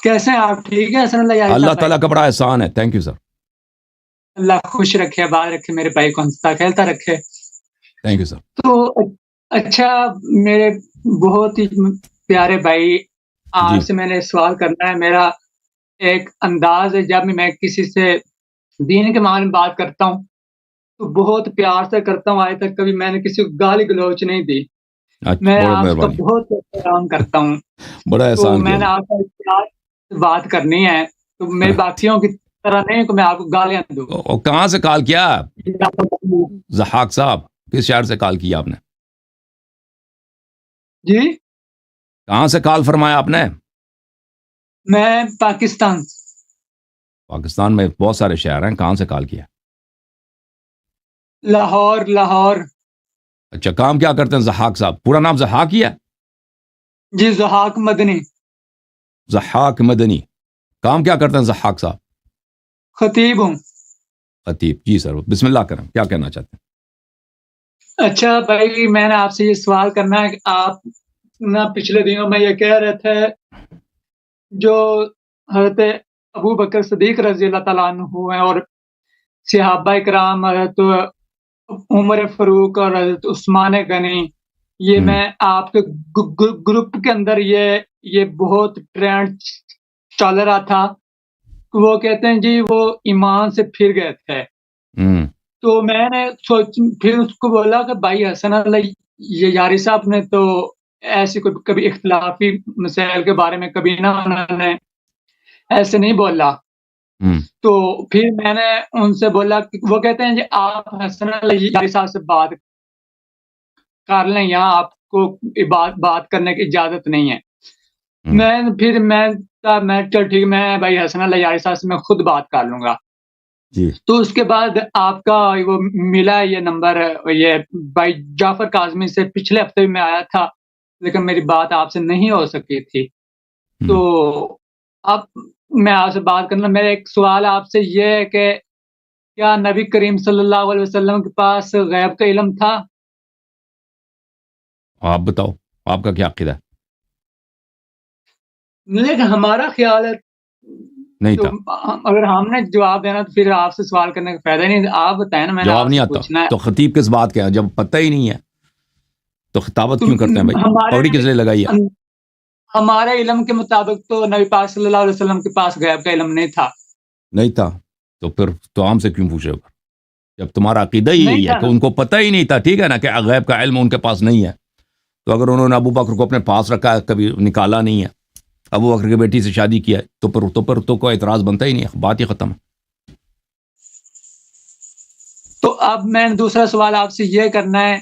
کیسے ہیں آپ؟ ٹھیک ہے حسن اللہ یاری اللہ صاحب بھائی؟ تعالیٰ کا بڑا احسان ہے. Thank you sir. اللہ خوش رکھے، آباد رکھے، میرے بھائی کو ہنستا کھیلتا رکھے. Thank you sir. تو اچھا میرے بہت ہی پیارے بھائی، جی آپ سے میں نے سوال کرنا ہے. میرا ایک انداز ہے، جب میں کسی سے دین کے معاملے میں بات کرتا ہوں تو بہت پیار سے کرتا ہوں. آج تک کبھی میں نے کسی کو گالی گلوچ نہیں دی. اچھا، میں بڑا آپ کا مہربانی، بہت احترام کرتا ہوں. بڑا تو احسان کیا میں نے آپ کا پیار سے بات کرنی ہے، تو میرے باقیوں کی طرح نہیں کہ میں آپ کو گالیاں دوں. اور کہاں سے کال کیا ضحاک صاحب؟ کس شہر سے کال کیا آپ نے؟ جی کہاں سے کال فرمایا آپ نے؟ میں پاکستان. پاکستان میں بہت سارے شہر ہیں، کہاں سے کال کیا؟ لاہور. اچھا، کام کیا کرتے ہیں ضحاک صاحب؟ پورا نام ضحاک ہی ہے؟ جی ضحاک مدنی. ضحاک مدنی. کام کیا کرتے ہیں ضحاک صاحب؟ خطیب ہوں. خطیب. جی سر، بسم اللہ کریں، کیا کہنا چاہتے ہیں؟ اچھا بھائی، میں نے آپ سے یہ سوال کرنا ہے کہ آپ نہ پچھلے دنوں میں یہ کہہ رہے تھے جو حضرت ابو بکر صدیق رضی اللہ تعالیٰ عنہ ہیں اور صحابہ کرام حضرت عمر فاروق اور حضرت عثمان غنی، یہ میں آپ کے گروپ کے اندر یہ بہت ٹرینڈ چل رہا تھا. وہ کہتے ہیں جی وہ ایمان سے پھر گئے تھے. تو میں نے پھر اس کو بولا کہ بھائی حسن اللہ یاری صاحب نے تو ایسی کبھی اختلافی مسائل کے بارے میں کبھی نہ انہوں نے ایسے نہیں بولا. تو پھر میں نے ان سے بولا کہ وہ کہتے ہیں جی آپ حسن اللہ یاری صاحب سے بات کر لیں، یہاں آپ کو بات کرنے کی اجازت نہیں ہے. میں چل ٹھیک، میں بھائی حسن اللہ یاری صاحب سے میں خود بات کر لوں گا. جی. تو اس کے بعد آپ کا وہ ملا یہ نمبر، یہ بھائی جعفر کاظمی سے پچھلے ہفتے بھی میں آیا تھا، لیکن میری بات آپ سے نہیں ہو سکی تھی. تو اب میں آپ سے بات کرنا، میرا ایک سوال آپ سے یہ ہے کہ کیا نبی کریم صلی اللہ علیہ وسلم کے پاس غیب کا علم تھا؟ آپ بتاؤ، آپ کا کیا عقیدہ ہے؟ لیکن ہمارا خیال ہے نہیں تو تھا. اگر ہم نے جواب دینا تو پھر آپ سے سوال کرنے کا فائدہ نہیں. آپ بتائیں نا، میں نے جواب آپ نہیں سے آتا پوچھنا ہے. تو خطیب کس بات کے ہیں؟ جب پتہ ہی نہیں ہے تو خطابت کیوں کرتے ہیں بھائی؟ پگڑی کس لیے لگائی ہے؟ ہمارے علم کے مطابق تو نبی پاک صلی اللہ علیہ وسلم کے پاس غیب کا علم نہیں تھا. نہیں تھا تو پھر تو ہم سے کیوں پوچھے گا؟ جب تمہارا عقیدہ ہی یہی ہے کہ ان کو پتہ ہی نہیں تھا، ٹھیک ہے نا، کہ غیب کا علم ان کے پاس نہیں ہے، تو اگر انہوں نے ابو بکر کو اپنے پاس رکھا ہے، کبھی نکالا نہیں ہے، ابو بکر کی بیٹی سے شادی کیا ہے، تو کوئی اعتراض بنتا ہی نہیں ہے، بات ہی ختم. تو اب میں دوسرا سوال آپ سے یہ کرنا ہے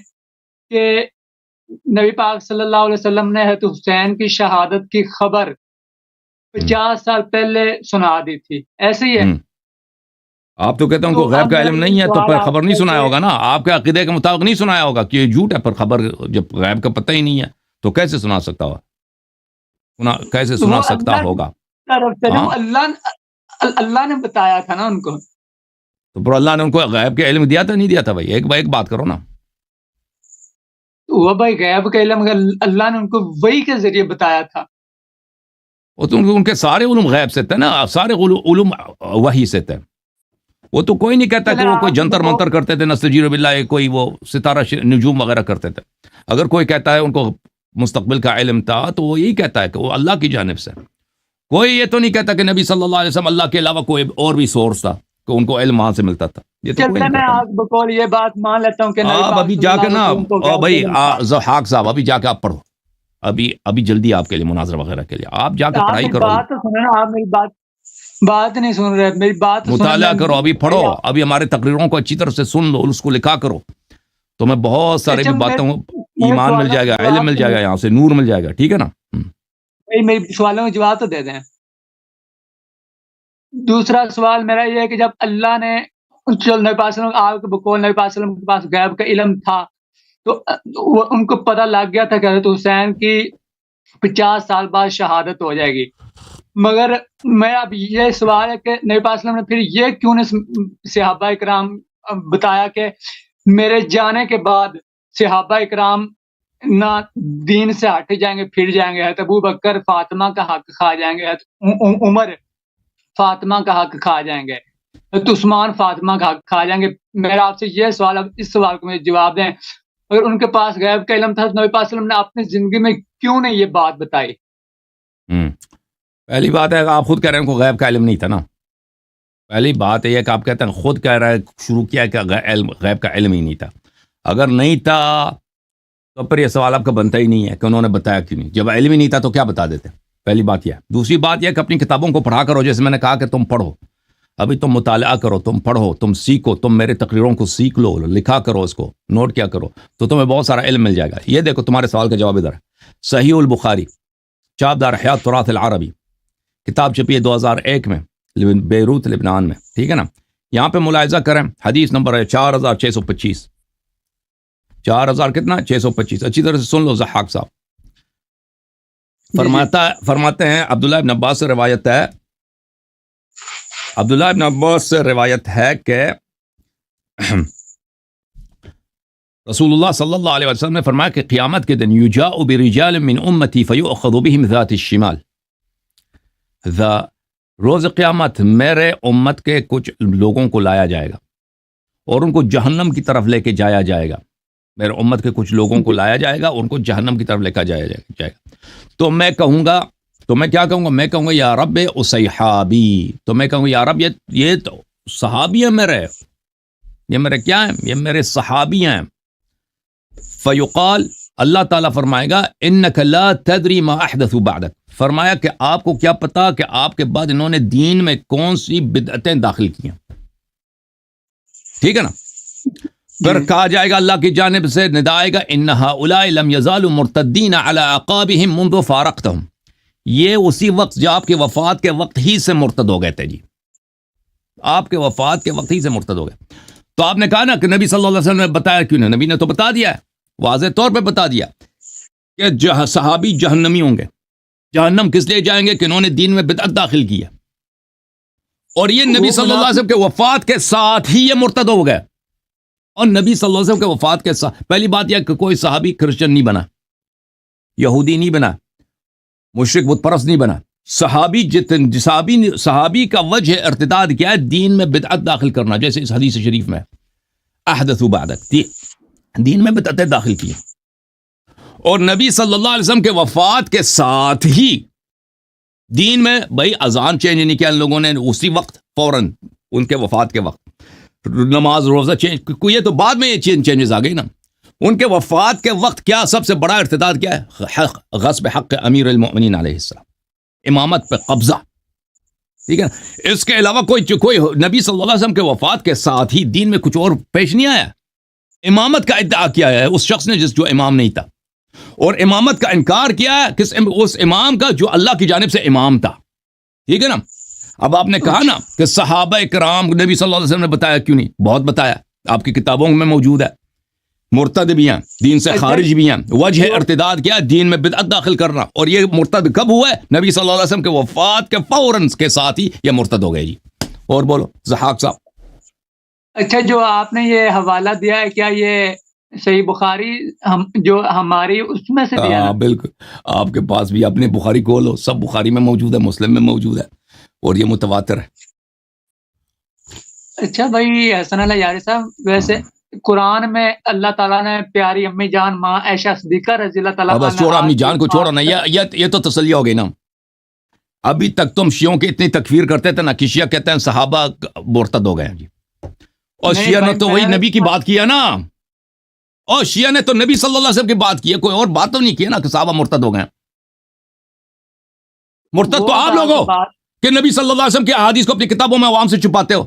کہ نبی پاک صلی اللہ علیہ وسلم نے حضرت حسین کی شہادت کی خبر 50 سال پہلے سنا دی تھی، ایسے ہی ہے؟ آپ تو کہتے ہیں ان کو غیب کا علم نہیں ہے تو پھر خبر نہیں سنایا ہوگا نا، آپ کے عقیدے کے مطابق نہیں سنایا ہوگا کہ یہ جھوٹ ہے. پر خبر جب غیب کا پتہ ہی نہیں ہے تو کیسے سنا سکتا ہوگا؟ کیسے سنا سکتا ہوگا؟ اللہ نے بتایا تھا نا ان کو. تو پر اللہ نے ان کو غیب کے علم دیا تھا نہیں دیا تھا بھائی؟ ایک بات کرو نا. وہ بھائی غیب کا علم اللہ نے ان کو وحی کے ذریعے بتایا تھا. وہ تو ان کے سارے علوم غیب سے تھے نا، سارے علوم وحی سے تھے. وہ تو کوئی نہیں کہتا کہ وہ کوئی جنتر منتر کرتے تھے، نستجیر باللہ، کوئی وہ ستارہ نجوم وغیرہ کرتے تھے. اگر کوئی کہتا ہے ان کو مستقبل کا علم تھا تو وہ یہی کہتا ہے کہ وہ اللہ کی جانب سے. کوئی یہ تو نہیں کہتا کہ نبی صلی اللہ علیہ وسلم اللہ کے علاوہ کوئی اور بھی سورس تھا کہ ان کو علم وہاں سے ملتا تھا. یہ تو کوئی نہیں میں کہتا. آپ بقول یہ بات مان لیتا ہوں کہ آپ ابھی جا کے نا بھائی ضحاک صاحب، ابھی جا کے آپ پڑھو، ابھی جلدی آپ کے لیے مناظرہ وغیرہ کے لیے آپ جا کے پڑھائی کرو. بات سنیں نا، آپ میری بات نہیں سن رہے، میری بات مطالعہ کرو، ابھی پڑھو، ابھی ہمارے تقریروں کو اچھی طرح سے سن لو، اس کو لکھا کرو، تو میں بہت سارے بھی باتوں، ایمان مل جائے گا، علم مل جائے گا، یہاں سے نور مل جائے گا. ٹھیک ہے نا؟ میری سوالوں کا جواب تو دے دیں. دوسرا سوال میرا یہ ہے کہ جب اللہ نے نبی پاک صلی اللہ علیہ وسلم، آپ کے بقول نبی پاک صلی اللہ علیہ وسلم کے پاس غیب کا علم تھا تو ان کو پتہ لگ گیا تھا کہ حضرت حسین کی 50 سال بعد شہادت ہو جائے گی. مگر میرا اب یہ سوال ہے کہ نبی پاک صلی اللہ علیہ وسلم نے پھر یہ کیوں نے صحابہ کرام بتایا کہ میرے جانے کے بعد صحابہ کرام نہ دین سے ہٹ جائیں گے، پھر جائیں گے، حضرت ابو بکر فاطمہ کا حق کھا جائیں گے، حضرت عمر فاطمہ کا حق کھا جائیں گے، حضرت عثمان فاطمہ کا حق کھا جائیں گے. میرا آپ سے یہ سوال، اب اس سوال کو مجھے جواب دیں، اگر ان کے پاس غیب کا علم تھا، نبی پاک صلی اللہ علیہ وسلم نے اپنی زندگی میں کیوں نہیں یہ بات بتائی؟ پہلی بات ہے کہ آپ خود کہہ رہے ہیں ان کو غیب کا علم نہیں تھا نا. پہلی بات یہ ہے کہ آپ کہتے ہیں خود کہہ رہے ہیں شروع کیا کہ غیب کا علم ہی نہیں تھا. اگر نہیں تھا تو پھر یہ سوال آپ کا بنتا ہی نہیں ہے کہ انہوں نے بتایا کیوں نہیں. جب علم ہی نہیں تھا تو کیا بتا دیتے؟ پہلی بات یہ ہے. دوسری بات یہ ہے کہ اپنی کتابوں کو پڑھا کرو، جیسے میں نے کہا کہ تم پڑھو، ابھی تم مطالعہ کرو، تم پڑھو، تم سیکھو، تم میرے تقریروں کو سیکھ لو، لکھا کرو، اس کو نوٹ کیا کرو، تو تمہیں بہت سارا علم مل جائے گا. یہ دیکھو تمہارے سوال کا جواب ادھر ہے. صحیح البخاری، چاپ دار احیاء التراث العربی، کتاب چھپی ہے 2001 میں بیروت لبنان میں، ٹھیک ہے نا. یہاں پہ ملاحظہ کریں، حدیث نمبر ہے 4625. 4000 کتنا؟ 625. اچھی طرح سے سن لو ضحاک صاحب. فرماتے ہیں عبداللہ ابن عباس سے روایت ہے، عبداللہ ابن عباس سے روایت ہے کہ رسول اللہ صلی اللہ علیہ وسلم نے فرمایا کہ قیامت کے دن یجاء برجال من امتی فیؤخذ بهم ذات الشمال. روز قیامت میرے امت کے کچھ لوگوں کو لایا جائے گا اور ان کو جہنم کی طرف لے کے جایا جائے گا. میرے امت کے کچھ لوگوں کو لایا جائے گا اور ان کو جہنم کی طرف لے کے جایا جائے گا. تو میں کہوں گا، تو میں کیا کہوں گا؟ میں کہوں گا یا رب اصحابی. تو میں کہوں گا یا رب یہ تو صحابی ہیں میرے، یہ میرے کیا ہیں؟ یہ میرے صحابی ہیں. فیقال، اللہ تعالیٰ فرمائے گا انک لا تدری ما احدثوا بعدک. فرمایا کہ آپ کو کیا پتا کہ آپ کے بعد انہوں نے دین میں کون سی بدعتیں داخل کی ہیں. ٹھیک ہے نا. پھر کہا جائے گا اللہ کی جانب سے ندا آئے گا ان ہؤلاء لم يزالوا مرتدین علی اعقابهم منذ فارقتهم. یہ اسی وقت جو آپ کے وفات کے وقت ہی سے مرتد ہو گئے تھے. جی آپ کے وفات کے وقت ہی سے مرتد ہو گئے. تو آپ نے کہا نا کہ نبی صلی اللہ علیہ وسلم نے بتایا کیوں نہیں؟ نبی نے تو بتا دیا ہے، واضح طور پہ بتا دیا کہ صحابی جہنمی ہوں گے. جہنم کس لیے جائیں گے؟ کہ انہوں نے دین میں بدعت داخل کی ہے، اور یہ نبی صلی اللہ علیہ وسلم کے وفات کے ساتھ ہی یہ مرتد ہو گئے. اور نبی صلی اللہ علیہ وسلم کے وفات کے ساتھ پہلی بات یہ کہ کوئی صحابی کرسچن نہیں بنا، یہودی نہیں بنا، مشرک بت پرست نہیں بنا. صحابی کا وجہ ارتداد کیا ہے؟ دین میں بدعت داخل کرنا، جیسے اس حدیث شریف میں احدثوا بعدک، دین میں بدعتیں داخل کی. اور نبی صلی اللہ علیہ وسلم کے وفات کے ساتھ ہی دین میں بھائی اذان چینج نہیں کیا ان لوگوں نے، اسی وقت فوراً ان کے وفات کے وقت نماز روزہ چینج، یہ تو بعد میں یہ چینجز آ گئی نا. ان کے وفات کے وقت کیا سب سے بڑا ارتداد کیا ہے؟ غصب حق امیر المؤمنین علیہ السلام، امامت پہ قبضہ. ٹھیک ہے. اس کے علاوہ کوئی نبی صلی اللہ علیہ وسلم کے وفات کے ساتھ ہی دین میں کچھ اور پیش نہیں آیا. امامت کا ادعا کیا ہے اس شخص نے جو امام نہیں تھا، اور امامت کا انکار کیا ہے اس امام کا جو اللہ کی جانب سے امام تھا. ٹھیک ہے نا. اب آپ نے کہا نا کہ صحابہ کرام نبی صلی اللہ علیہ وسلم نے بتایا کیوں نہیں؟ بہت بتایا، آپ کی کتابوں میں موجود ہے. مرتد بھی ہیں، دین سے خارج بھی ہیں. وجہ ارتداد کیا؟ دین میں بدعت داخل کرنا. اور یہ مرتد کب ہوا ہے؟ نبی صلی اللہ علیہ وسلم کے وفات کے فوراً کے ساتھ ہی یہ مرتد ہو گئے. جی اور بولو ضحاک صاحب. اچھا، جو آپ نے یہ حوالہ دیا ہے کیا یہ صحیح بخاری جو ہماری اس میں سے دیا؟ ہاں بالکل، آپ کے پاس بھی اپنے بخاری کھولو، سب بخاری میں موجود ہے، مسلم میں موجود ہے، اور یہ متواتر ہے. اچھا بھائی حسن اللہ یاری صاحب، ویسے قرآن میں اللہ تعالیٰ نے پیاری امی جان ماں عائشہ صدیقہ رضی اللہ تعالیٰ بس چھوڑو امی جان کو، چھوڑو نا، یہ تو تسلی ہو گئی نا. ابھی تک تم شیعوں کی اتنی تکفیر کرتے تھے نا کہ شیعہ کہتے ہیں صحابہ مرتد ہو گئے ہیں. جی اور شیعہ نے تو وہی نبی کی بات کیا نا، اور شیعہ نے تو نبی صلی اللہ علیہ وسلم کی بات کی ہے، کوئی اور بات تو نہیں کی نا کہ صحابہ مرتد ہو گئے. مرتد تو آپ لوگ ہو کہ نبی صلی اللہ علیہ وسلم کی احادیث کو اپنی کتابوں میں عوام سے چھپاتے ہو،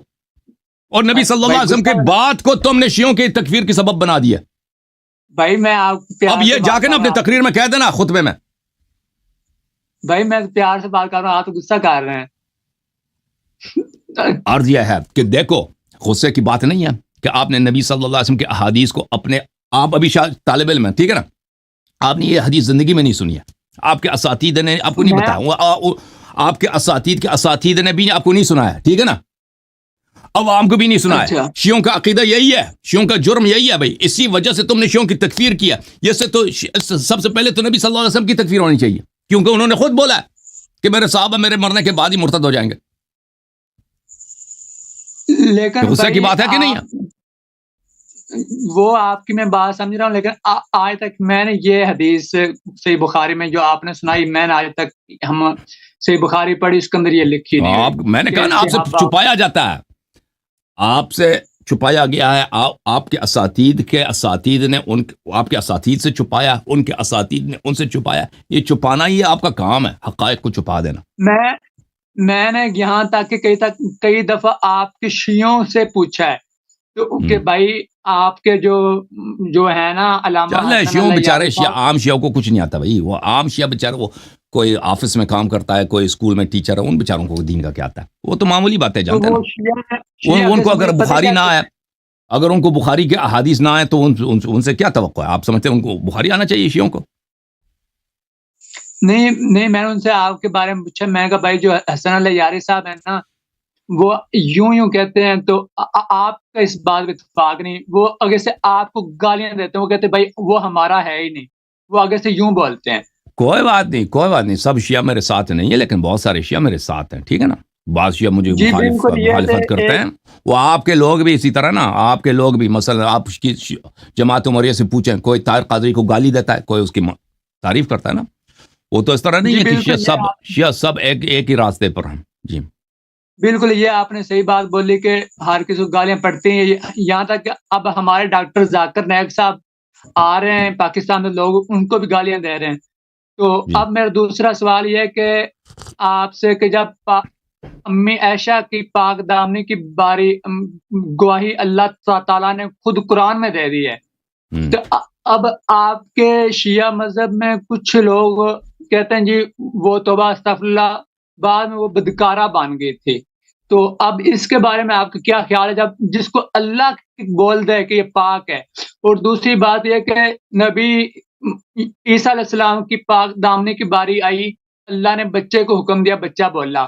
اور نبی صلی اللہ علیہ وسلم کے بات کو تم نے شیعوں کی تکفیر کی سبب بنا دیا. بھائی میں اب یہ جا کے نا اپنے تقریر میں کہہ دینا، خطبے میں. بھائی میں پیار سے بات کر رہا ہوں، آپ تو غصہ کر رہے ہیں. عرض یہ ہے کہ دیکھو، غصے کی بات نہیں ہے کہ آپ نے نبی صلی اللہ علیہ وسلم کے احادیث کو اپنے، آپ ابھی شاید طالب علم ہیں، ٹھیک ہے نا، آپ نے یہ حدیث زندگی میں نہیں سنی ہے، آپ کے اساتید نے آپ کو نہیں بتایا، آپ کے اساتید نے بھی آپ کو نہیں سنایا. ٹھیک ہے نا. عوام کو بھی نہیں سنا ہے. اچھا. شیعوں کا عقیدہ یہی ہے, شیعوں کا جرم یہی ہے بھائی, اسی وجہ سے تم نے شیعوں کی تکفیر کیا. یہ سے تو سب سے پہلے تو نبی صلی اللہ علیہ وسلم کی تکفیر ہونی چاہیے, کیونکہ انہوں نے خود بولا ہے کہ میرے صحابہ میرے مرنے کے بعد ہی مرتد ہو جائیں گے. لیکن غصے کی بات ہے کہ نہیں ہے؟ وہ آپ کی میں بات سمجھ رہا ہوں, لیکن آج تک میں نے یہ حدیث صحیح بخاری میں جو آپ نے سنائی, میں نے آج تک ہم صحیح بخاری پڑھی, اس کے اندر یہ لکھی نہیں. میں نے کہا نا آپ سے چھپایا جاتا ہے, آپ سے چھپایا گیا ہے. آپ کے اساتید نے آپ کے اساتید سے چھپایا, ان کے اساتید نے ان سے چھپایا. یہ چھپانا ہی آپ کا کام ہے, حقائق کو چھپا دینا. میں نے یہاں تک کہ کئی دفعہ آپ کے شیعوں سے پوچھا ہے تو کہ بھائی آپ کے جو ہے نا علامہ شیعوں بیچارے عام شیعوں کو کچھ نہیں آتا بھائی. وہ عام شیعہ بیچارے, وہ کوئی آفس میں کام کرتا ہے, کوئی اسکول میں ٹیچر ہے, ان بیچاروں کو دین کا کیا آتا ہے؟ وہ تو معمولی باتیں جانتے ہیں. ان کو اگر بخاری نہ آئے, اگر ان کو بخاری کے احادیث نہ آئے تو ان سے کیا توقع ہے؟ آپ سمجھتے ہیں ان کو بخاری آنا چاہیے شیعوں کو؟ نہیں, میں نے ان سے آپ کے بارے میں پوچھا. میں کہا بھائی جو حسن الیاری صاحب ہیں نا, وہ یوں کہتے ہیں تو آپ کا اس بات میں اتفاق نہیں. وہ اگر سے آپ کو گالیاں دیتے ہیں, وہ کہتے ہیں بھائی وہ ہمارا ہے ہی نہیں, وہ آگے سے یوں بولتے ہیں. کوئی بات نہیں, سب شیعہ میرے ساتھ نہیں ہے, لیکن بہت سارے شیعہ میرے ساتھ ہیں, ٹھیک ہے نا. بعض شیعہ مجھے مخالفت کرتے ہیں. وہ آپ کے لوگ بھی اسی طرح نا, آپ کے لوگ بھی مثلا آپ کی جماعت عمریہ سے پوچھیں, کوئی طاہر قادری کو گالی دیتا ہے, کوئی اس کی تعریف کرتا ہے نا. وہ تو اس طرح نہیں ہے کہ شیعہ سب ایک ہی راستے پر ہیں. جی بالکل, یہ آپ نے صحیح بات بولی کہ ہر کسی کو گالیاں پڑتی ہیں. یہاں تک کہ اب ہمارے ڈاکٹر ذاکر نائک صاحب آ رہے ہیں پاکستان میں, لوگ ان کو بھی گالیاں دے رہے ہیں. تو اب میرا دوسرا سوال یہ ہے کہ آپ سے کہ جب امی عائشہ کی پاک دامنی کی باری گواہی اللہ تعالیٰ نے خود قرآن میں دے دی ہے, تو اب آپ کے شیعہ مذہب میں کچھ لوگ کہتے ہیں جی وہ توبہ استغفر اللہ, بعد میں وہ بدکارہ بن گئی تھی. تو اب اس کے بارے میں آپ کا کیا خیال ہے, جب جس کو اللہ بول دے کہ یہ پاک ہے؟ اور دوسری بات یہ کہ نبی عیسیٰ علیہ السلام کی پاک دامنی کی باری آئی, اللہ نے بچے کو حکم دیا, بچہ بولا.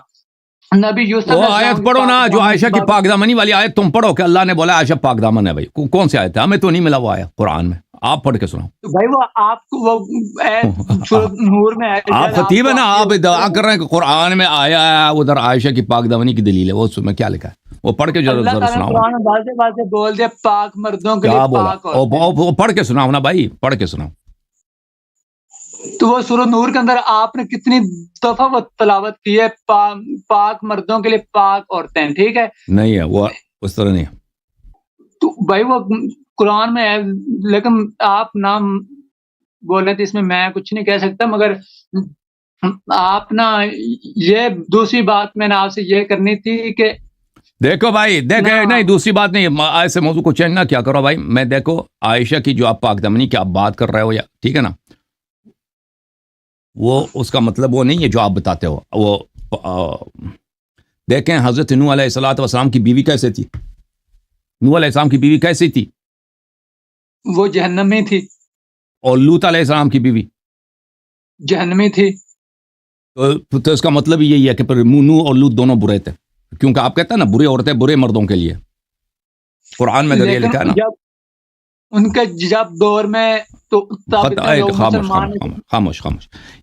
نبی یوسف وہ آیت پڑھو نا جو عائشہ کی پاک دامنی والی آیت, تم پڑھو کہ اللہ نے بولا عائشہ پاک دامن ہے. بھائی کون سی آیت ہے؟ ہمیں تو نہیں ملا وہ آیت قرآن میں, آپ پڑھ کے سناؤ. بھائی وہ آپ کو سورۃ نور میں ہے. آپ خطیب ہے نا, آپ ادعا کر رہے ہیں کہ قرآن میں آیا ہے ادھر عائشہ کی پاک دامنی کی دلیل ہے, وہ اس میں کیا لکھا ہے؟ وہ پڑھ کے ضرور سناؤ. قرآن میں واضح بول دے پاک مردوں کے لیے پاک ہوتے ہیں. وہ پڑھ کے سناؤ نا بھائی, پڑھ کے سناؤ. تو وہ سورۃ نور کے اندر آپ نے کتنی دفعہ وہ تلاوت کی ہے, پاک مردوں کے لیے پاک عورتیں, ٹھیک ہے؟ نہیں ہے وہ اس طرح نہیں ہے. تو بھائی وہ قرآن میں ہے, لیکن آپ نام بول رہے تھے, اس میں میں کچھ نہیں کہہ سکتا. مگر آپ نا یہ دوسری بات میں نے آپ سے یہ کرنی تھی کہ دیکھو بھائی, نہیں دوسری بات نہیں, ایسے موضوع کو چینج نہ کیا کرو بھائی. میں دیکھو عائشہ کی جو آپ پاک دامنی کی آپ بات کر رہے ہو, یا ٹھیک ہے نا, وہ اس کا مطلب وہ نہیں ہے جو آپ بتاتے ہو. وہ دیکھیں حضرت نوح علیہ الصلوۃ والسلام کی بیوی کیسے تھی, نوح علیہ السلام کی بیوی کیسی تھی؟ وہ جہنمی تھی. اور لوط علیہ السلام کی بیوی جہنمی تھی. تو اس کا مطلب یہی ہے کہ نوح اور لوط دونوں برے تھے, کیونکہ آپ کہتے ہیں نا برے عورتیں برے مردوں کے لیے, قرآن میں یہ لکھا ہے نا. ان کے جب دور میں تو خاموش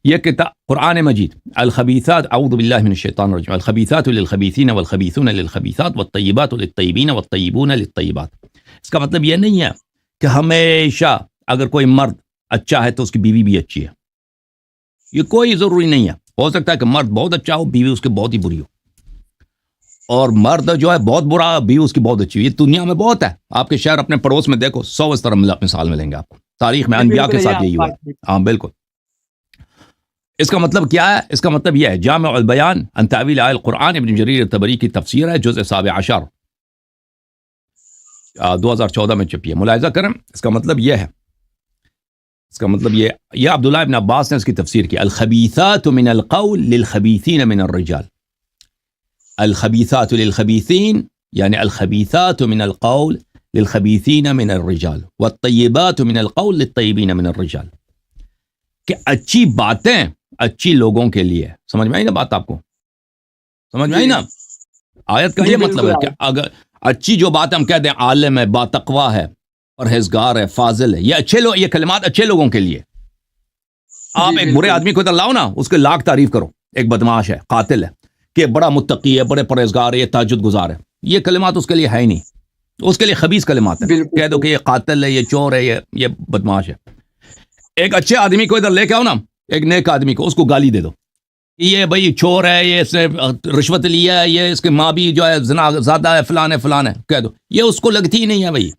یہ کتاب قرآن مجید, الخبیثات اعوذ باللہ من الشیطان الرجیم, الخبیثات للخبیثین والخبیثون للخبیثات والطیبات للطیبین والطیبون للطیبات. اس کا مطلب یہ نہیں ہے کہ ہمیشہ اگر کوئی مرد اچھا ہے تو اس کی بیوی بھی اچھی ہے. یہ کوئی ضروری نہیں ہے. ہو سکتا ہے کہ مرد بہت اچھا ہو, بیوی اس کے بہت ہی بری ہو, اور مرد جو ہے بہت برا, بیوی اس کی بہت اچھی ہو. یہ دنیا میں بہت ہے. آپ کے شہر اپنے پڑوس میں دیکھو, 100 اس طرح مثال ملیں گے آپ کو. تاریخ میں انبیاء کے ساتھ یہی ہوا. ہاں بالکل. اس کا مطلب کیا ہے؟ اس کا مطلب یہ ہے, جامع البیان عن تاویل آیات القرآن ابن جریر طبری کی تفسیر ہے, جزء 17 2014 میں چھپی ہے. ملاحظہ کریں, اس کا مطلب یہ ہے, اس کا مطلب یہ عبداللہ ابن عباس نے اس کی تفسیر کی. الخبیثات من القول للخبیثین من الرجال. الخبیثات للخبیثین یعنی الخبیثات من القول للخبیثین من الرجال والطیبات من القول للطیبین من الرجال. کہ اچھی باتیں اچھی لوگوں کے لیے. سمجھ میں آئی نا بات؟ آپ کو سمجھ میں آئی نا؟ آیت کا یہ مطلب ہے کہ اچھی جو بات ہم کہتے ہیں عالم ہے، با تقوی ہے، پرہیزگار ہے، فاضل ہے، یہ اچھے لوگ، یہ کلمات اچھے لوگوں کے لیے. آپ ایک برے آدمی کو ادھر لاؤ نا، اس کے لاکھ تعریف کرو، ایک بدماش ہے، قاتل ہے، کہ بڑا متقی ہے، بڑے پرہیزگار ہے، یہ تہجد گزار ہے، یہ کلمات اس کے لیے ہے ہی نہیں، اس کے لیے خبیث کلمات ہیں. کہہ دو کہ یہ قاتل ہے، یہ چور ہے، یہ بدماش ہے. ایک اچھے آدمی کو ادھر لے کے آؤ نا، ایک نیک آدمی کو، اس کو گالی دے دو، یہ بھائی چور ہے، یہ اس نے رشوت لیا ہے، یہ اس کی ماں بھی جو ہے زنا زیادہ ہے، فلان ہے فلان ہے، کہہ دو، یہ اس کو لگتی ہی نہیں ہے. بھائی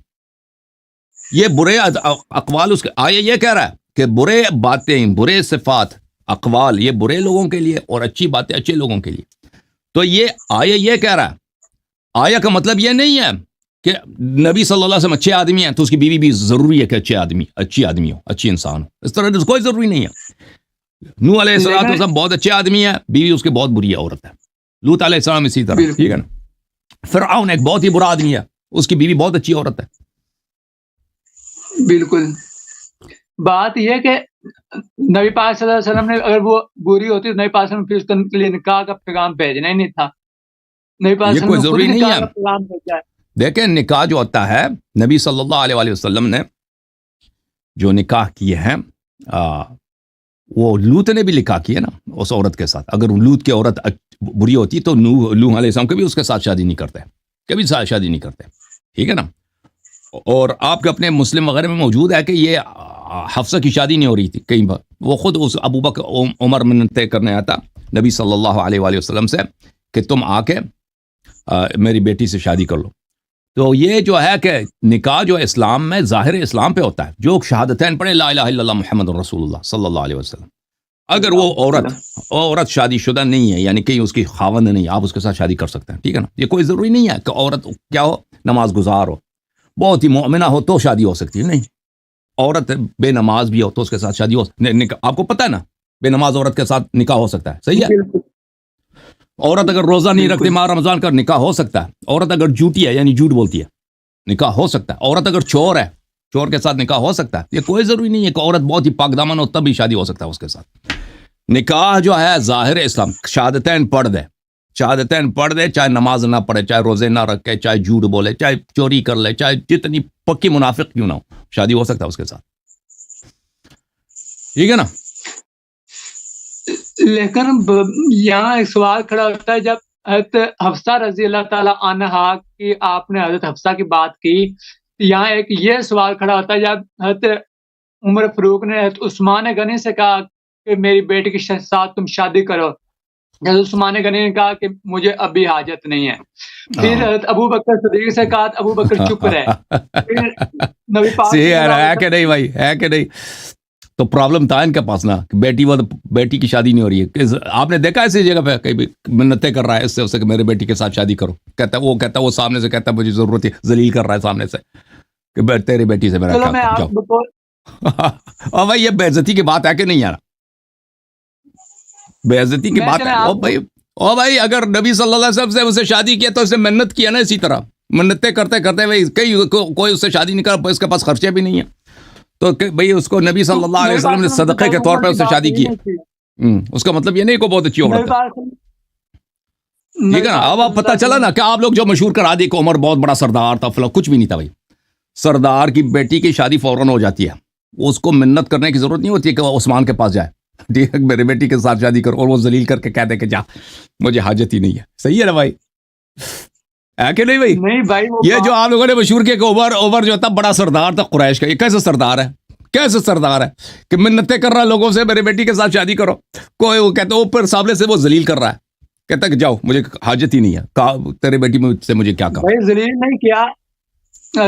یہ برے اقوال اس کے، آیا یہ کہہ رہا ہے کہ برے باتیں، برے صفات، اقوال یہ برے لوگوں کے لیے اور اچھی باتیں اچھے لوگوں کے لیے. تو یہ آیا یہ کہہ رہا ہے، آیا کا مطلب یہ نہیں ہے کہ نبی صلی اللہ علیہ وسلم اچھے آدمی ہیں تو اس کی بیوی بھی ضروری ہے کہ اچھی آدمی ہو، اچھی انسان ہو. اس طرح کوئی ضروری نہیں ہے. نوح علیہ السلام بہت اچھے آدمی ہے، بیوی اس کی بہت بری عورت ہے. لوط علیہ السلام اسی طرح، ٹھیک ہے نا. فرعون ایک بہت ہی برا آدمی ہے، اس کی بیوی بہت اچھی عورت ہے. بالکل. بات یہ کہ نبی پاک صلی اللہ علیہ وسلم نے اگر وہ بری ہوتی تو نبی پاک صلی اللہ علیہ وسلم پھر اس کے لیے نکاح کا پیغام بھیجنا ہی نہیں تھا. نبی پاک یہ کوئی ضروری نہیں ہے. پیغام بھیجا ہے. دیکھیں نکاح جو ہوتا ہے، نبی صلی اللہ علیہ وسلم نے جو نکاح کیے ہیں، وہ لوط نے بھی نکاح کیے نا اس عورت کے ساتھ. اگر لوط کی عورت بری ہوتی تو نوح علیہ السلام کبھی اس کے ساتھ شادی نہیں کرتے، کبھی شادی نہیں کرتے، ٹھیک ہے نا. اور آپ کے اپنے مسلم وغیرہ میں موجود ہے کہ یہ حفصہ کی شادی نہیں ہو رہی تھی کہیں پر، وہ خود اس ابو بکر عمر منتیں کرنے آتا نبی صلی اللہ علیہ وسلم سے کہ تم آ کے میری بیٹی سے شادی کر لو. تو یہ جو ہے کہ نکاح جو اسلام میں ظاہر اسلام پہ ہوتا ہے، جو شہادتین پڑھے لا الہ الا اللہ محمد رسول اللہ صلی اللہ علیہ وسلم، اگر وہ عورت شادی شدہ نہیں ہے، یعنی کہ اس کی خاوند نہیں، آپ اس کے ساتھ شادی کر سکتے ہیں، ٹھیک ہے نا. یہ کوئی ضروری نہیں ہے کہ عورت کیا ہو، نماز گزار ہو، بہت ہی مومنہ ہو تو شادی ہو سکتی ہے. نہیں، عورت بے نماز بھی ہو تو اس کے ساتھ شادی ہو. آپ کو پتہ ہے نا، بے نماز عورت کے ساتھ نکاح ہو سکتا ہے، صحیح ہے. عورت اگر روزہ نہیں رکھتی ماہ رمضان کا، نکاح ہو سکتا ہے. عورت اگر جھوٹی ہے یعنی جھوٹ بولتی ہے، نکاح ہو سکتا ہے. عورت اگر چور ہے، چور کے ساتھ نکاح ہو سکتا ہے. یہ کوئی ضروری نہیں ہے کہ عورت بہت ہی پاک دامن ہو تب بھی شادی ہو سکتا ہے اس کے ساتھ. نکاح جو ہے ظاہر اسلام، شہادتین پڑھ دے، چاہے نماز نہ پڑھے، چاہے روزے نہ رکھے، چاہے جھوٹ بولے، چاہے چوری کر لے، چاہے جتنی پکی منافق کیوں نہ ہو، شادی ہو سکتا ہے اس کے ساتھ، ٹھیک ہے نا. لیکن یہاں ایک سوال کھڑا ہوتا ہے، جب حضرت حفصہ رضی اللہ تعالی عنہا کی آپ نے حضرت حفصہ کی بات کی، یہاں ایک یہ سوال کھڑا ہوتا ہے، جب حضرت عمر فاروق نے حضرت عثمان غنی سے کہا کہ میری بیٹی کے ساتھ تم شادی کرو، حضرت عثمان غنی نے کہا کہ مجھے ابھی حاجت نہیں ہے. پھر حضرت ابو بکر صدیق سے کہا، ابو بکر چپ رہے. پھر نبی پاک ہے کہ نہیں بھائی، ہے کہ نہیں. تو پرابلم تھا ان کے پاس نا، کہ بیٹی کی شادی نہیں ہو رہی ہے. آپ نے دیکھا ایسی جگہ پہ کہیں بھی منتیں کر رہا ہے اس سے اسے کہ میرے بیٹی کے ساتھ شادی کرو، کہتا ہے وہ سامنے سے کہتا ہے مجھے ضرورت ہے، ذلیل کر رہا ہے سامنے سے کہ تیری بیٹی سے میرا کیا جاؤ. اور بھائی یہ بے عزتی کی بات ہے کہ نہیں یار، بے عزتی کی بات ہے. او بھائی اگر نبی صلی اللہ علیہ وسلم سے اسے شادی کیا تو اسے منت کیا نا، اسی طرح منتیں کرتے کرتے بھائی کوئی اس سے شادی نہیں کر، اس کے پاس خرچے بھی نہیں ہیں، تو بھئی اس کو نبی صلی اللہ علیہ وسلم نے صدقے کے طور پر اس سے شادی کی. اس کا مطلب یہ نہیں کہ بہت اچھی عورت ہے، ٹھیک ہے نا. اب آپ پتہ چلا نا کہ آپ لوگ جو مشہور کرا دی کہ عمر بہت بڑا سردار تھا، فلاں، کچھ بھی نہیں تھا بھائی. سردار کی بیٹی کی شادی فوراً ہو جاتی ہے، اس کو منت کرنے کی ضرورت نہیں ہوتی کہ وہ عثمان کے پاس جائے، ٹھیک ہے، میری بیٹی کے ساتھ شادی کرو، اور وہ ذلیل کر کے کہہ دے کہ جا مجھے حاجت ہی نہیں ہے. صحیح ہے نا بھائی، ہے کہ نہیں بھائی؟ نہیں بھائی، یہ جو آپ لوگوں نے مشہور کیا کہ عمر جو تھا بڑا سردار تھا قریش کا، یہ کیسے سردار ہے، کیسے سردار ہے کہ منتیں کر رہا ہے لوگوں سے میری بیٹی کے ساتھ شادی کرو. کوئی وہ کہتا ہے اوپر سامنے سے وہ ذلیل کر رہا ہے، کہتا ہے کہ جاؤ مجھے حاجت ہی نہیں ہے، تیرے بیٹی سے مجھے کیا کہا. بھائی ذلیل نہیں کیا،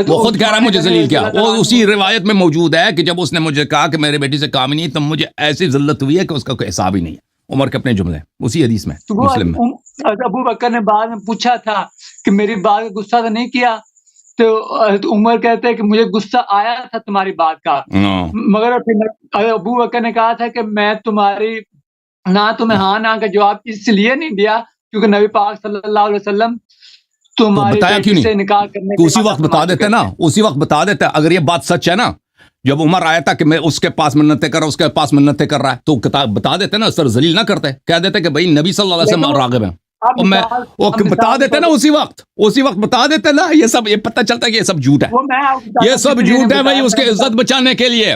وہ خود کہہ رہا ہے مجھے ذلیل کیا. وہ اسی روایت میں موجود ہے کہ جب اس نے مجھے کہا کہ میرے بیٹی سے کام ہی نہیں، تب مجھے ایسی ذلت ہوئی ہے کہ اس کا کوئی حساب ہی نہیں ہے. عمر کے اپنے جملے اسی حدیث میں مسلم میں. ابو بکر نے بعد میں پوچھا تھا کہ میری بات کا غصہ تو نہیں کیا، تو عمر کہتے ہیں کہ مجھے غصہ آیا تھا تمہاری بات کا، مگر پھر ابو بکر نے کہا تھا کہ میں تمہاری نہ تمہیں ہاں نہ کا جواب اس لیے نہیں دیا کیونکہ نبی پاک صلی اللہ علیہ وسلم تمہاری بیٹی سے نکاح کرنے اسی وقت بتا دیتے نا، اسی وقت بتا دیتے. اگر یہ بات سچ ہے نا، جب عمر آیا تھا کہ میں اس کے پاس منتیں کر رہا ہوں، اس کے پاس منتیں کر رہا ہے، تو بتا دیتے نا، سر ذلیل نہ کرتے، کہہ دیتے کہ بھائی نبی صلی اللہ علیہ وسلم راغب ہیں. آپ اور میں وہ بتا دیتے نا اسی وقت بتا دیتے نا، یہ پتہ چلتا ہے کہ یہ سب جھوٹ ہے، یہ سب جھوٹ ہے بھائی، اس کی عزت بچانے کے لیے،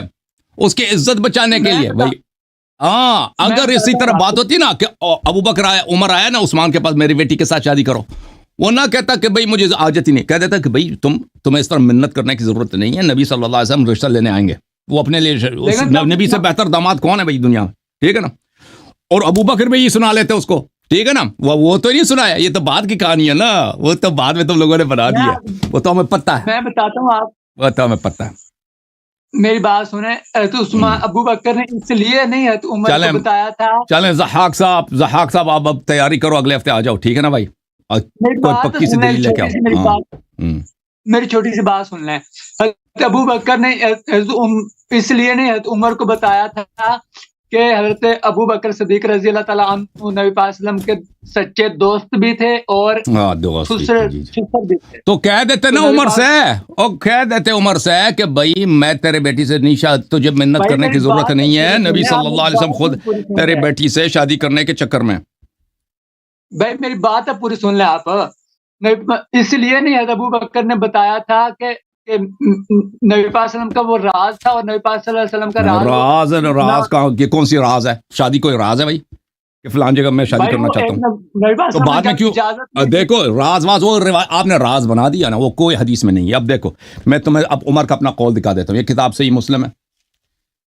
اس کی عزت بچانے کے لیے بھائی. ہاں اگر اسی طرح بات ہوتی نا کہ ابو بکر آیا، عمر آیا نا عثمان کے پاس میری بیٹی کے ساتھ شادی کرو، وہ نہ کہتا کہ بھائی مجھے حاجت ہی نہیں، کہہ دیتا کہ بھائی تمہیں اس طرح منت کرنے کی ضرورت نہیں ہے، نبی صلی اللہ علیہ وسلم رشتہ لینے آئیں گے، وہ اپنے لیے نبی سے بہتر داماد کون ہے بھائی دنیا میں، ٹھیک ہے نا. اور ابو بکر بھی یہ سنا لیتے اس کو، ٹھیک ہے نا، وہ تو نہیں سنایا، یہ تو بعد کی کہانی ہے نا، وہ تو بعد میں تم لوگوں نے بنا دی ہے، وہ تو ہمیں پتہ ہے، میں بتاتا ہوں آپ، وہ تو ہمیں پتہ ہے. میری بات سنیں. عثمان ابو بکر نے اس لیے نہیں ہے تو عمر کو بتایا تھا. چلیں ضحاک صاحب آپ اب تیاری کرو، اگلے ہفتے آ جاؤ، ٹھیک ہے نا بھائی، کوئی پکی سی دلیل لے کے آؤ. میری چھوٹی سی بات سن لیں. ابو بکر نے اس لیے نہیں حضرت عمر کو بتایا تھا کہ حضرت ابو بکر صدیق رضی اللہ تعالیٰ عنہ نبی پاک صلی اللہ علیہ وسلم کے سچے دوست بھی تھے اور بھی تھے. تو کہہ دیتے نا عمر سے، اور کہہ دیتے عمر سے کہ بھائی میں تیرے بیٹی سے نہیں، تجھے منت کرنے کی ضرورت نہیں ہے، نبی صلی اللہ علیہ وسلم خود تیرے بیٹی سے شادی کرنے کے چکر میں. بھائی میری بات ہے پوری سن لیں آپ. اس لیے نہیں حضرت ابو بکر نے بتایا تھا کہ نبی پاک صلی اللہ علیہ وسلم کا وہ راز تھا، اور نبی پاک صلی اللہ علیہ وسلم کا راز کون سی راز ہے؟ شادی کوئی راز ہے بھائی کہ فلان جگہ میں شادی کرنا چاہتا ہوں، تو بعد میں کیوں؟ دیکھو راز وہ آپ نے راز بنا دیا نا، وہ کوئی حدیث میں نہیں ہے. اب دیکھو میں تمہیں اب عمر کا اپنا قول دکھا دیتا ہوں. یہ کتاب صحیح مسلم ہے،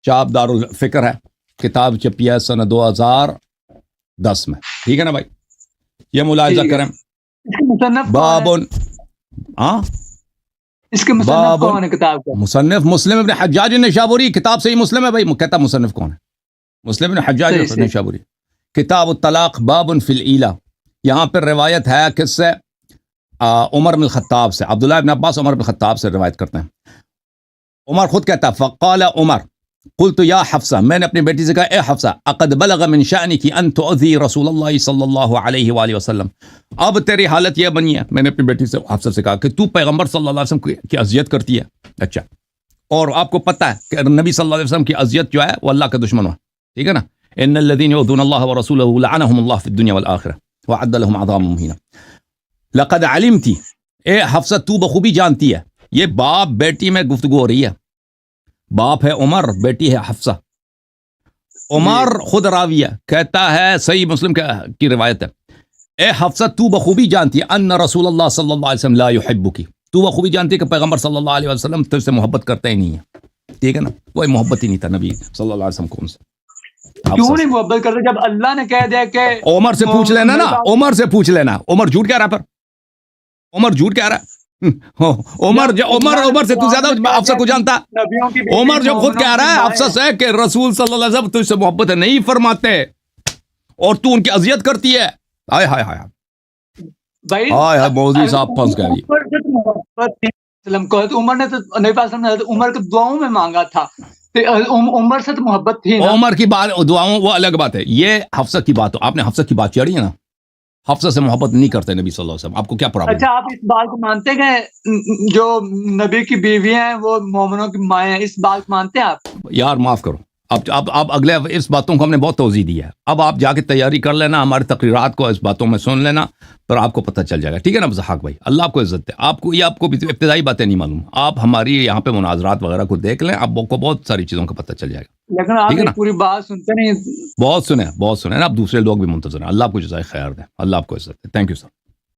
چاپ دار الفکر ہے، کتاب چھپی ہے سن 2010 میں، ٹھیک ہے نا بھائی. یہ ملاحظہ کریں. بابن اس کے مصنف کون ہے کتاب کا؟ مصنف مسلم ابن حجاج النشابوری. کتاب صحیح مسلم ہے بھائی، کہتا مصنف کون ہے؟ مسلم ابن حجاج النشابوری. کتاب الطلاق باب فی العیلہ. یہاں پر روایت ہے کس سے؟ عمر بن الخطاب سے. عبداللہ ابن عباس عمر بن الخطاب سے روایت کرتے ہیں. عمر خود کہتا ہے فقال عمر قلت یا حفصہ، میں نے اپنی بیٹی سے کہا اے حفصہ اقد بلغ من شأنک ان تؤذی رسول اللہ صلی اللہ علیہ وآلہ وسلم، اب تیری حالت یہ بنی ہے، میں نے اپنی بیٹی سے حفصہ سے کہا کہ تو پیغمبر صلی اللہ علیہ وسلم کی اذیت کرتی ہے. اچھا، اور آپ کو پتہ ہے کہ نبی صلی اللہ علیہ وسلم کی اذیت جو ہے وہ اللہ کا دشمن ہے، ٹھیک ہے نا. ان الذين يؤذون الله ورسوله لعنهم الله في الدنيا والآخرة وأعد لهم عذابا مهينا. لقد علمت، اے حفصہ تو بخوبی جانتی ہے، یہ باپ بیٹی میں گفتگو ہو رہی ہے. باپ ہے عمر، بیٹی ہے حفصہ. عمر خود راوی ہے، کہتا ہے صحیح مسلم کی روایت ہے، اے حفصہ تو بخوبی جانتی ہے ان رسول اللہ صلی اللہ علیہ وسلم لا يحبك، تو بخوبی جانتی ہے کہ پیغمبر صلی اللہ علیہ وسلم تجھ سے محبت کرتا ہی نہیں ہے، ٹھیک ہے نا. کوئی محبت ہی نہیں تھا نبی صلی اللہ علیہ وسلم کو ان سے. کیوں نہیں محبت کرتے جب اللہ نے کہہ دیا کہ عمر سے پوچھ لینا نا، عمر سے پوچھ لینا. عمر جھوٹ کہہ رہا ہے، پر عمر جھوٹ کہہ رہا ہے. عمر سے تو زیادہ حفصہ کو جانتا. عمر جو خود کہہ رہا ہے حفصہ سے کہ رسول صلی اللہ علیہ وسلم تجھ سے محبت نہیں فرماتے اور تو ان کی اذیت کرتی ہے. ہائے ہائے ہائے ہائے، مولوی صاحب پھنس گئے. عمر نے تو نبی پاک صلی اللہ علیہ وسلم عمر کو دعاؤں میں مانگا تھا، عمر سے تو محبت تھی. عمر کی بات دعاؤں وہ الگ بات ہے، یہ حفصہ کی بات. آپ نے حفصہ کی بات چڑھی ہے نا، حفصہ سے محبت نہیں کرتے نبی صلی اللہ علیہ وسلم. آپ کو کیا پرابلم؟ اچھا، آپ اس بات کو مانتے ہیں جو نبی کی بیویاں ہیں وہ مومنوں کی مائیں ہیں، اس بات کو مانتے ہیں آپ؟ یار معاف کرو، اب اگلے اس باتوں کو ہم نے بہت توضیح دی ہے. اب آپ جا کے تیاری کر لینا، ہماری تقریرات کو اس باتوں میں سن لینا، پر آپ کو پتہ چل جائے گا، ٹھیک ہے نا ضحاک بھائی. اللہ آپ کو عزت دے. آپ کو بھی ابتدائی باتیں نہیں معلوم، آپ ہماری یہاں پہ مناظرات وغیرہ کو دیکھ لیں، آپ کو بہت ساری چیزوں کا پتہ چل جائے گا. لیکن آپ پوری بات سنتے نہیں. بہت سنے نا، اب دوسرے لوگ بھی منتظر ہیں. اللہ آپ کو جزائے خیر دے، اللہ آپ کو عزت دے. Thank you sir.